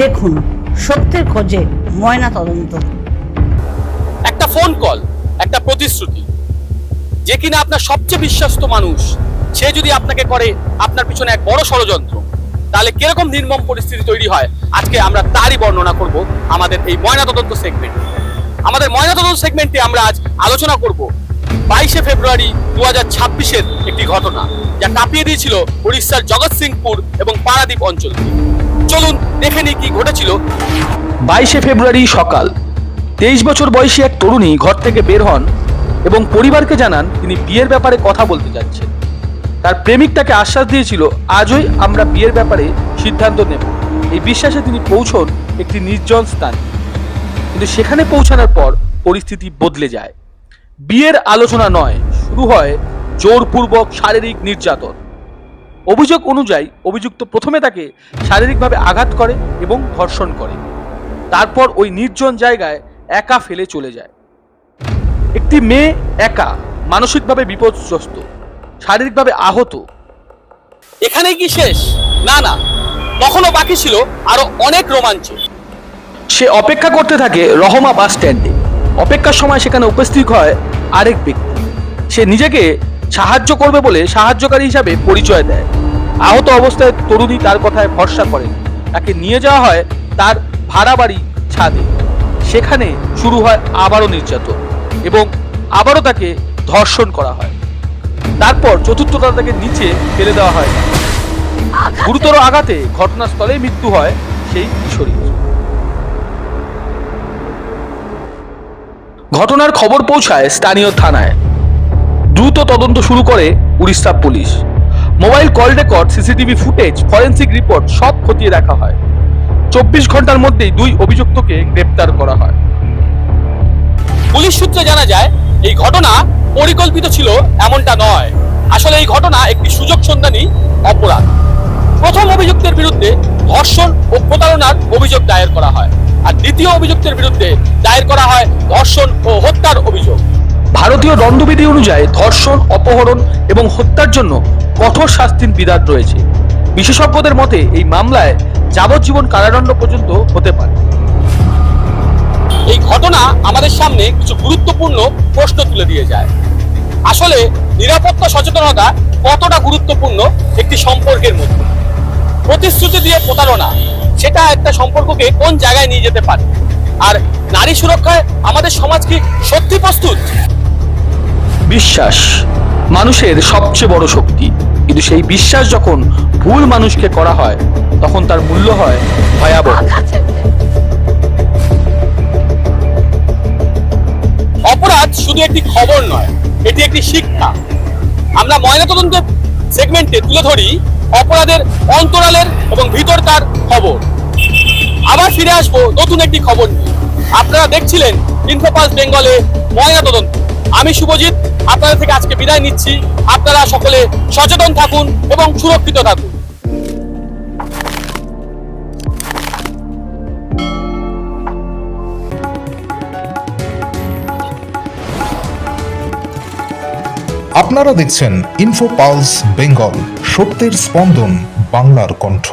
দেখুন সত্যের খোঁজে ময়না তদন্ত। একটা ফোন কল, একটা প্রতিশ্রুতি, যে কিনা আপনার সবচেয়ে বিশ্বস্ত মানুষ, সে যদি আপনাকে করে আপনার পিছনে এক বড় ষড়যন্ত্র, তাহলে কিরকম নির্মম পরিস্থিতি তৈরি হয় আজকে আমরা তারই বর্ণনা করব আমাদের এই ময়নাতদন্ত সেগমেন্টে। আমাদের ময়নাতদন্ত সেগমেন্টে আমরা আজ আলোচনা করব 22শে ফেব্রুয়ারি 2026-এর একটি ঘটনা, যা কাঁপিয়ে দিয়েছিল উড়িষ্যার জগৎসিংপুর এবং পারাদ্বীপ অঞ্চলকে। চলুন দেখে নিই কি ঘটেছিল। 22শে ফেব্রুয়ারি সকাল 23 বছর বয়সী এক তরুণী ঘর থেকে বের হন এবং পরিবারকে জানান তিনি বিয়ের ব্যাপারে কথা বলতে যাচ্ছেন। তার প্রেমিক তাকে আশ্বাস দিয়েছিল, আজই আমরা বিয়ের ব্যাপারে সিদ্ধান্ত নেব। এই বিশ্বাসে তিনি পৌঁছন একটি নির্জন স্থানে, কিন্তু সেখানে পৌঁছানোর পর পরিস্থিতি বদলে যায়। বিয়ের আলোচনা নয়, শুরু হয় জোরপূর্বক শারীরিক নির্যাতন। অভিযোগ অনুযায়ী অভিযুক্ত প্রথমে তাকে শারীরিকভাবে আঘাত করে এবং ধর্ষণ করে, তারপর ওই নির্জন জায়গায় একা ফেলে চলে যায়। একটি মেয়ে একা, মানসিকভাবে বিপর্যস্ত, শারীরিকভাবে আহত। এখানেই কি শেষ? না না, তখনও বাকি ছিল আরো অনেক রোমাঞ্চ। সে অপেক্ষা করতে থাকে রহমা বাস স্ট্যান্ডে। অপেক্ষার সময় সেখানে উপস্থিত হয় আরেক ব্যক্তি। সে নিজেকে সাহায্য করবে বলে সাহায্যকারী হিসাবে পরিচয় দেয়। আহত অবস্থায় তরুণী তার কথায় ভরসা করেন। তাকে নিয়ে যাওয়া হয় তার ভাড়া বাড়ি ছাদে। সেখানে শুরু হয় আবারও নির্যাতন এবং আবারও তাকে ধর্ষণ করা হয়। তারপর চতুর্থটা তাকে নিচে ফেলে দেওয়া হয়। গুরুতর আঘাতে ঘটনাস্থলে মৃত্যু হয় সেই কিশোরী। ঘটনার খবর পৌঁছায় স্থানীয় থানায়। দ্রুত তদন্ত শুরু করে Orissa police. Mobile call record, CCTV footage, forensic report সব খতিয়ে দেখা হয়। 24 ঘন্টার মধ্যেই 2 অভিযুক্তকে গ্রেপ্তার করা হয়। পুলিশ সূত্রে জানা যায়, এই ঘটনা পরিকল্পিত ছিল এমনটা নয়। আসলে এই ঘটনা একটি সুযোগ সন্ধানী অপরাধ। প্রথম অভিযুক্তের বিরুদ্ধে ধর্ষণ ও প্রতারণার অভিযোগ দায়ের করা হয়, আর দ্বিতীয় অভিযুক্তের বিরুদ্ধে দায়ের করা হয় ধর্ষণ ও হত্যার অভিযোগ। ভারতীয় দণ্ডবিধি অনুযায়ী ধর্ষণ, অপহরণ এবং হত্যার জন্য কঠোর শাস্তির বিধান রয়েছে। বিশেষজ্ঞদের মতে এই মামলায় যাবজ্জীবন কারাদণ্ড পর্যন্ত হতে পারে। এই ঘটনা আমাদের সামনে কিছু গুরুত্বপূর্ণ প্রশ্ন তুলে দিয়ে যায়। আসলে নিরাপত্তা সচেতনতা কতটা গুরুত্বপূর্ণ একটি সম্পর্কের মধ্যে? প্রতিশ্রুতি দিয়ে প্রতারণা, সেটা একটা সম্পর্ককে কোন জায়গায় নিয়ে যেতে পারে? আর নারী সুরক্ষায় আমাদের সমাজ কি সত্যি প্রস্তুত? বিশ্বাস মানুষের সবচেয়ে বড় শক্তি, কিন্তু সেই বিশ্বাস যখন ভুল মানুষকে করা হয় তখন তার মূল্য হয় ভয়াবহ। অপরাধ শুধু একটি খবর নয়, এটি একটি শিক্ষা। আমরা ময়নাতদন্তের সেগমেন্টে তুলে ধরি অপরাধের অন্তরালের এবং ভিতরকার খবর। আবার ফিরে আসবো নতুন একটি খবর নিয়ে। আপনারা দেখছিলেন ইনফোপালস বেঙ্গলে ময়নাতদন্ত। আমি শুভজিৎ আপনাদের থেকে আজকে বিদায় নিচ্ছি। আপনারা সকলে সচেতন থাকুন এবং সুরক্ষিত থাকুন। আপনারা দেখছেন ইনফোপালস বেঙ্গল, সত্যের স্পন্দন, বাংলার কণ্ঠ।